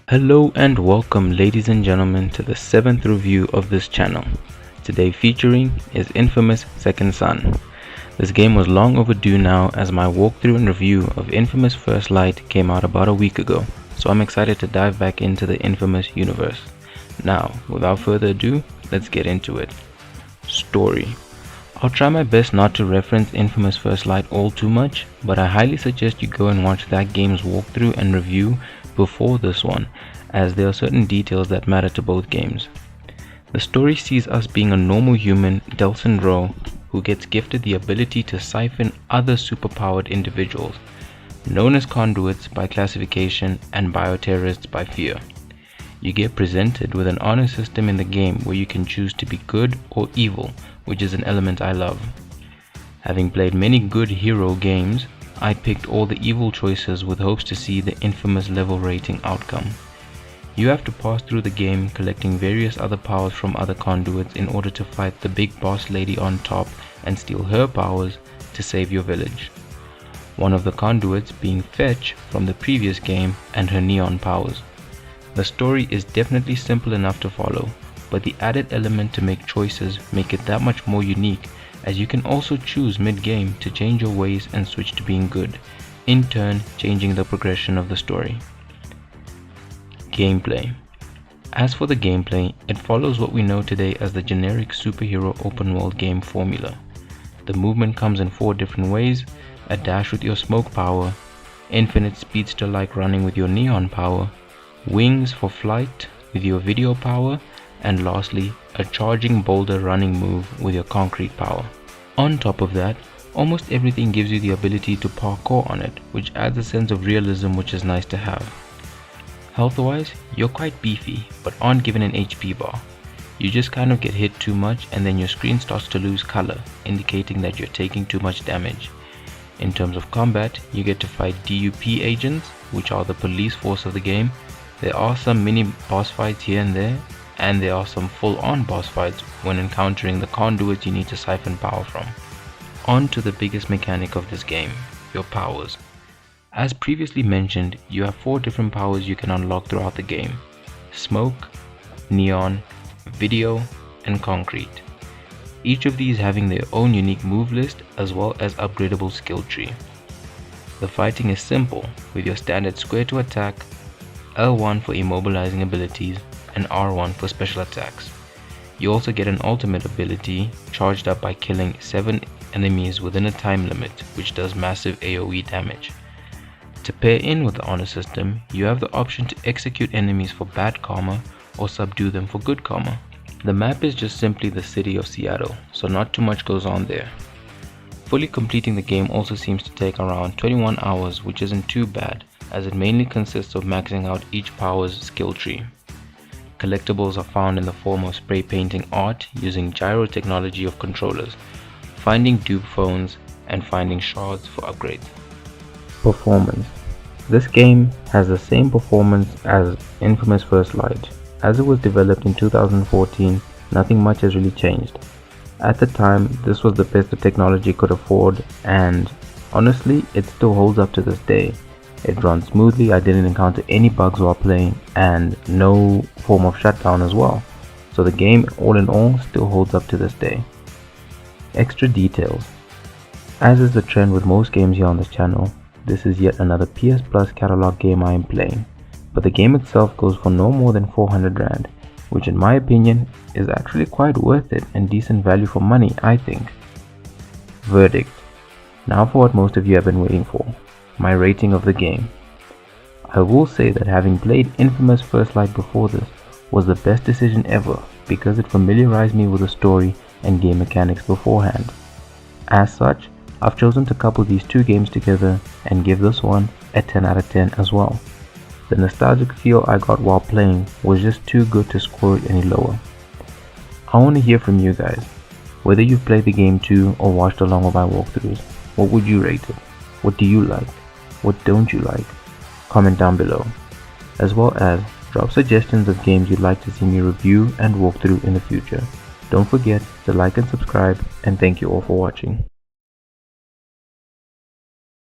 Hello and welcome ladies and gentlemen to the 7th review of this channel. Today featuring is Infamous Second Son. This game was long overdue now, as my walkthrough and review of Infamous First Light came out about a week ago, so I'm excited to dive back into the Infamous universe. Now, without further ado, let's get into it. Story. I'll try my best not to reference Infamous First Light all too much, but I highly suggest you go and watch that game's walkthrough and review before this one, as there are certain details that matter to both games. The story sees us being a normal human, Delsin Rowe, who gets gifted the ability to siphon other superpowered individuals, known as conduits by classification and bioterrorists by fear. You get presented with an honor system in the game where you can choose to be good or evil, which is an element I love. Having played many good hero games, I picked all the evil choices with hopes to see the infamous level rating outcome. You have to pass through the game collecting various other powers from other conduits in order to fight the big boss lady on top and steal her powers to save your village. One of the conduits being Fetch from the previous game and her neon powers. The story is definitely simple enough to follow, but the added element to make choices make it that much more unique, as you can also choose mid-game to change your ways and switch to being good, in turn changing the progression of the story. Gameplay. As for the gameplay, it follows what we know today as the generic superhero open world game formula. The movement comes in 4 different ways: a dash with your smoke power, infinite speedster like running with your neon power, wings for flight with your video power, and lastly, a charging boulder running move with your concrete power. On top of that, almost everything gives you the ability to parkour on it, which adds a sense of realism which is nice to have. Health wise, you're quite beefy, but aren't given an HP bar. You just kind of get hit too much and then your screen starts to lose color, indicating that you're taking too much damage. In terms of combat, you get to fight D.U.P agents, which are the police force of the game. There are some mini boss fights here and there, and there are some full-on boss fights when encountering the conduits you need to siphon power from. On to the biggest mechanic of this game, your powers. As previously mentioned, you have 4 different powers you can unlock throughout the game: smoke, neon, video, and concrete. Each of these having their own unique move list as well as upgradable skill tree. The fighting is simple, with your standard square to attack, L1 for immobilizing abilities, and R1 for special attacks. You also get an ultimate ability charged up by killing 7 enemies within a time limit, which does massive AoE damage. To pair in with the honor system, you have the option to execute enemies for bad karma or subdue them for good karma. The map is just simply the city of Seattle, so not too much goes on there. Fully completing the game also seems to take around 21 hours, which isn't too bad, as it mainly consists of maxing out each power's skill tree. Collectibles are found in the form of spray painting art using gyro technology of controllers, finding D.U.P phones, and finding shards for upgrades. Performance. This game has the same performance as Infamous First Light. As it was developed in 2014, nothing much has really changed. At the time, this was the best the technology could afford, and honestly, it still holds up to this day. It runs smoothly, I didn't encounter any bugs while playing, and no form of shutdown as well. So the game, all in all, still holds up to this day. Extra details. As is the trend with most games here on this channel, this is yet another PS Plus catalog game I am playing, but the game itself goes for no more than 400 Rand, which in my opinion is actually quite worth it and decent value for money, I think. Verdict. Now for what most of you have been waiting for. My rating of the game. I will say that having played Infamous First Light before this was the best decision ever, because it familiarized me with the story and game mechanics beforehand. As such, I've chosen to couple these 2 games together and give this one a 10 out of 10 as well. The nostalgic feel I got while playing was just too good to score it any lower. I want to hear from you guys, whether you've played the game too or watched along with my walkthroughs. What would you rate it? What do you like? What don't you like? Comment down below, as well as drop suggestions of games you'd like to see me review and walk through in the future. Don't forget to like and subscribe, and thank you all for watching.